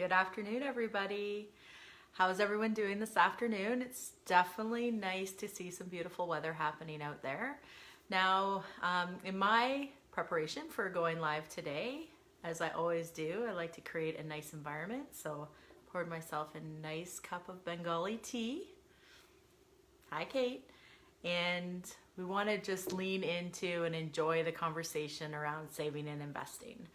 Good afternoon, everybody. How's everyone doing this afternoon? It's definitely nice to see some beautiful weather happening out there. Now, in my preparation for going live today, as I always do, I like to create a nice environment. So poured myself a nice cup of Bengali tea. Hi, Kate. And we want to just lean into and enjoy the conversation around saving and investing.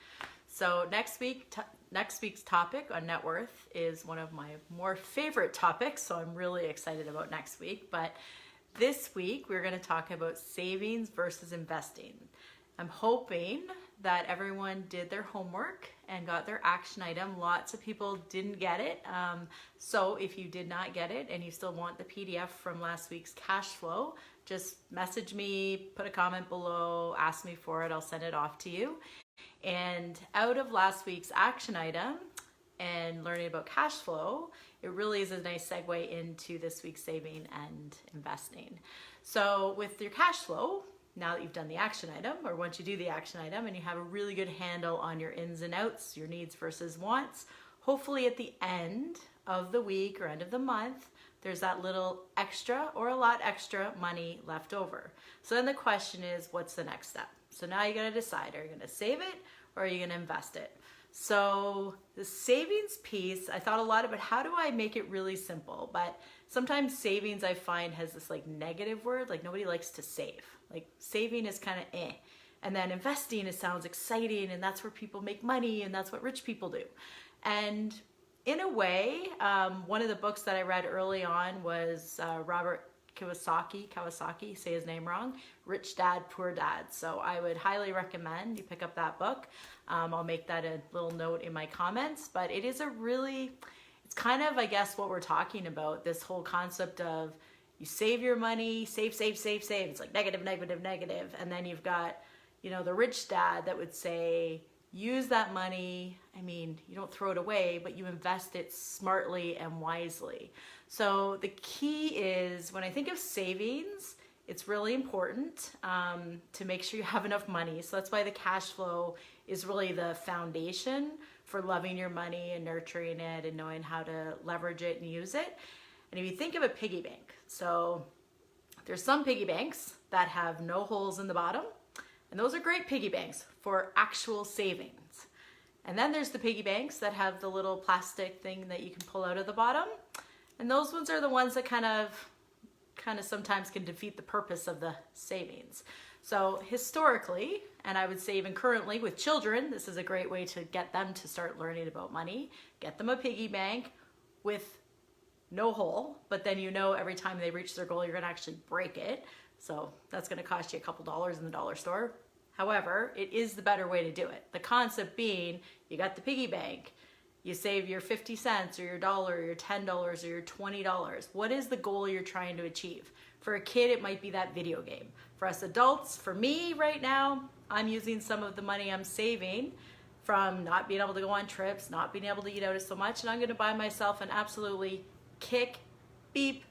So next week's topic on net worth is one of my more favorite topics, so I'm really excited about next week. But this week we're going to talk about savings versus investing. I'm hoping that everyone did their homework and got their action item. Lots of people didn't get it. So if you did not get it and you still want the PDF from last week's cash flow, just message me, put a comment below, ask me for it. I'll send it off to you. And out of last week's action item and learning about cash flow, it really is a nice segue into this week's saving and investing. So with your cash flow, now that you've done the action item, or once you do the action item and you have a really good handle on your ins and outs, your needs versus wants, hopefully at the end of the week or end of the month, there's that little extra or a lot extra money left over. So then the question is, what's the next step? So now you gotta decide, are you gonna save it or are you gonna invest it? So the savings piece, I thought a lot about how do I make it really simple, but sometimes savings I find has this like negative word, like nobody likes to save. Like saving is kind of eh. And then investing, it sounds exciting and that's where people make money and that's what rich people do. And in a way, one of the books that I read early on was Robert Kiyosaki, say his name wrong, Rich Dad, Poor Dad. So I would highly recommend you pick up that book. I'll make that a little note in my comments, but it is it's kind of, I guess, what we're talking about, this whole concept of you save your money, save. It's like negative. And then you've got, the rich dad that would say, use that money. I mean, you don't throw it away, but you invest it smartly and wisely. So the key is when I think of savings, it's really important to make sure you have enough money. So that's why the cash flow is really the foundation for loving your money and nurturing it and knowing how to leverage it and use it. And if you think of a piggy bank, so there's some piggy banks that have no holes in the bottom, and those are great piggy banks for actual savings. And then there's the piggy banks that have the little plastic thing that you can pull out of the bottom. And those ones are the ones that kind of sometimes can defeat the purpose of the savings. So historically, and I would say even currently with children, this is a great way to get them to start learning about money. Get them a piggy bank with no hole, but then every time they reach their goal, you're gonna actually break it. So that's gonna cost you a couple dollars in the dollar store. However, it is the better way to do it. The concept being, you got the piggy bank, you save your 50 cents or your dollar or your $10 or your $20. What is the goal you're trying to achieve? For a kid, it might be that video game. For us adults, for me right now, I'm using some of the money I'm saving from not being able to go on trips, not being able to eat out so much, and I'm gonna buy myself an absolutely kick, beep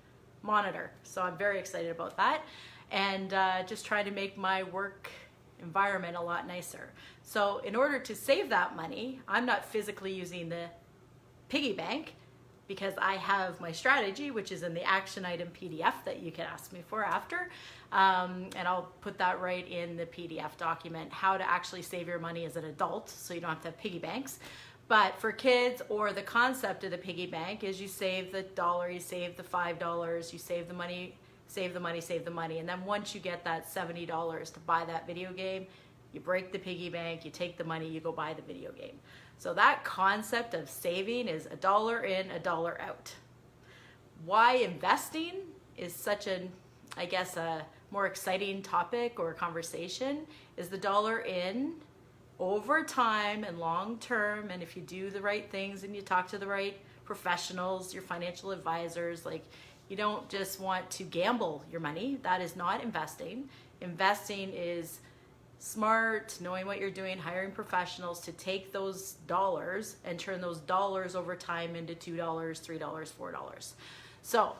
monitor. So I'm very excited about that. And just trying to make my work environment a lot nicer. So in order to save that money, I'm not physically using the piggy bank because I have my strategy, which is in the action item PDF that you can ask me for after. And I'll put that right in the PDF document, how to actually save your money as an adult so you don't have to have piggy banks. But for kids, or the concept of the piggy bank is you save the dollar, you save the $5, you save the money. And then once you get that $70 to buy that video game, you break the piggy bank, you take the money, you go buy the video game. So that concept of saving is a dollar in, a dollar out. Why investing is such a more exciting topic or conversation is the dollar in over time and long term. And if you do the right things and you talk to the right professionals, your financial advisors, you don't just want to gamble your money. That is not investing. Investing is smart, knowing what you're doing, hiring professionals to take those dollars and turn those dollars over time into $2, $3, $4. So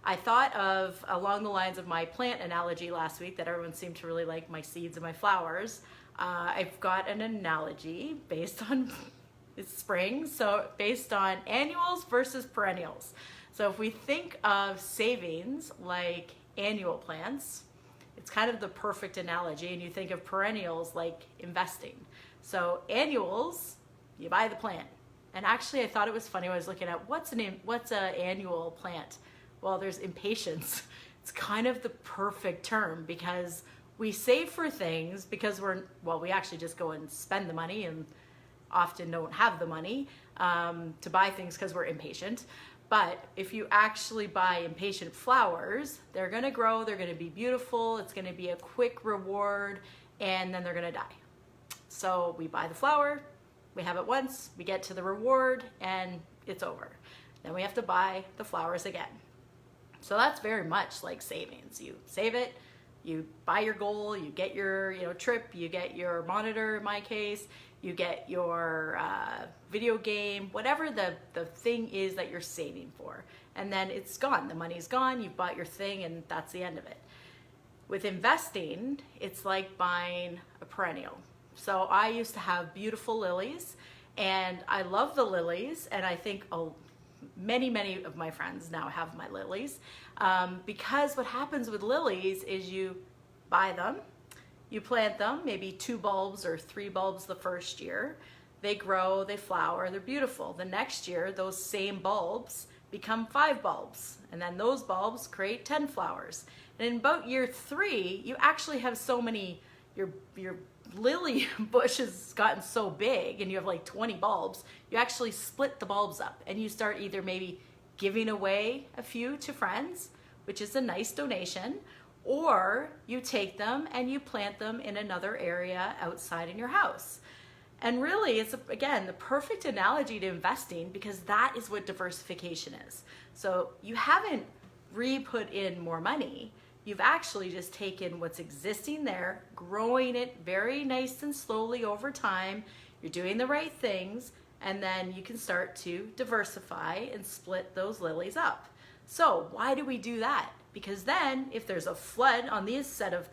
I thought of along the lines of my plant analogy last week that everyone seemed to really like my seeds and my flowers. I've got an analogy based on it's spring, so based on annuals versus perennials. So if we think of savings like annual plans, it's kind of the perfect analogy, and you think of perennials like investing. So annuals, you buy the plant. And actually I thought it was funny when I was looking at what's an annual plant. Well, there's impatience. It's kind of the perfect term because we save for things because we actually just go and spend the money and often don't have the money to buy things because we're impatient. But if you actually buy impatient flowers, they're gonna grow, they're gonna be beautiful, it's gonna be a quick reward, and then they're gonna die. So we buy the flower, we have it once, we get to the reward, and it's over. Then we have to buy the flowers again. So that's very much like savings. You save it, you buy your goal, you get your trip, you get your monitor in my case, you get your video game, whatever the thing is that you're saving for. And then it's gone, the money's gone, you've bought your thing, and that's the end of it. With investing, it's like buying a perennial. So I used to have beautiful lilies, and I love the lilies, and I think many of my friends now have my lilies, because what happens with lilies is you buy them, you plant them, maybe 2 bulbs or 3 bulbs the first year, they grow, they flower, they're beautiful. The next year, those same bulbs become 5 bulbs, and then those bulbs create 10 flowers. And in about year 3, you actually have so many, your lily bush has gotten so big and you have like 20 bulbs, you actually split the bulbs up and you start either maybe giving away a few to friends, which is a nice donation, or you take them and you plant them in another area outside in your house. And really, it's, again, the perfect analogy to investing because that is what diversification is. So you haven't re-put in more money. You've actually just taken what's existing there, growing it very nice and slowly over time. You're doing the right things, and then you can start to diversify and split those lilies up. So why do we do that? Because then if there's a flood on these set of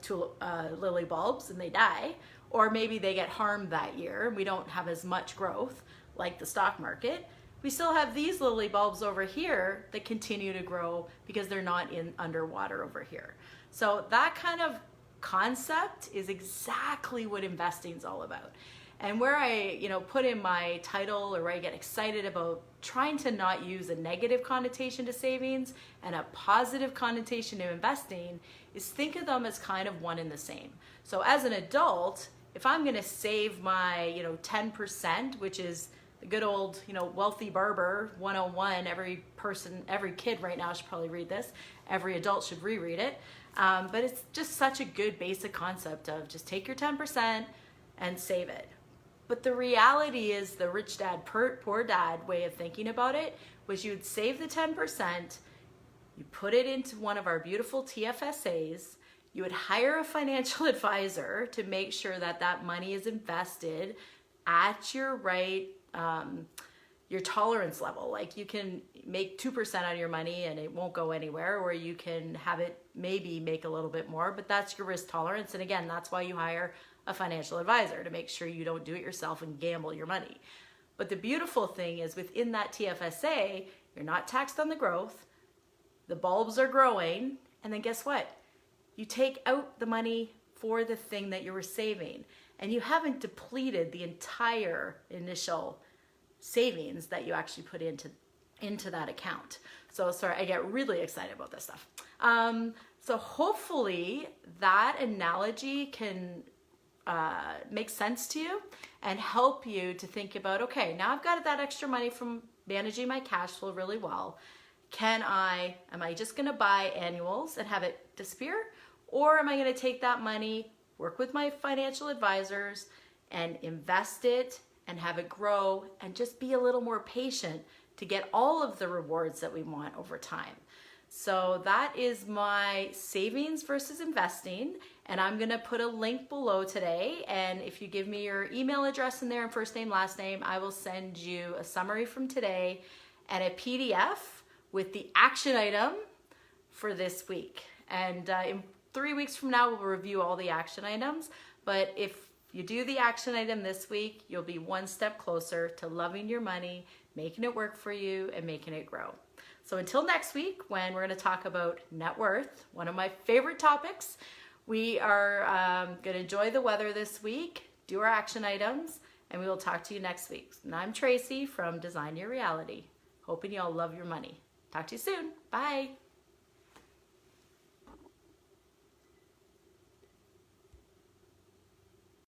lily bulbs and they die, or maybe they get harmed that year and we don't have as much growth like the stock market, we still have these lily bulbs over here that continue to grow because they're not underwater over here. So that kind of concept is exactly what investing is all about. And where I, put in my title, or where I get excited about trying to not use a negative connotation to savings and a positive connotation to investing, is think of them as kind of one and the same. So as an adult, if I'm going to save my, 10%, which is the good old, Wealthy Barber 101, every kid right now should probably read this. Every adult should reread it. But it's just such a good basic concept of just take your 10% and save it. But the reality is the rich dad, poor dad way of thinking about it was you would save the 10%, you put it into one of our beautiful TFSAs, you would hire a financial advisor to make sure that that money is invested at your right, your tolerance level. Like you can make 2% out of your money and it won't go anywhere, or you can have it maybe make a little bit more, but that's your risk tolerance. And again, that's why you hire a financial advisor, to make sure you don't do it yourself and gamble your money. But the beautiful thing is within that TFSA, you're not taxed on the growth, the bulbs are growing, and then guess what? You take out the money for the thing that you were saving, and you haven't depleted the entire initial savings that you actually put into that account. So sorry, I get really excited about this stuff. So hopefully that analogy can make sense to you and help you to think about, okay, now I've got that extra money from managing my cash flow really well. Am I just going to buy annuals and have it disappear? Or am I going to take that money, work with my financial advisors and invest it and have it grow and just be a little more patient to get all of the rewards that we want over time? So that is my savings versus investing, and I'm gonna put a link below today, and if you give me your email address in there and first name, last name, I will send you a summary from today and a PDF with the action item for this week. And in 3 weeks from now, we'll review all the action items, but if If you do the action item this week, you'll be one step closer to loving your money, making it work for you, and making it grow. So until next week, when we're going to talk about net worth, one of my favorite topics, we are going to enjoy the weather this week, do our action items, and we will talk to you next week. And I'm Tracy from Design Your Reality. Hoping you all love your money. Talk to you soon. Bye.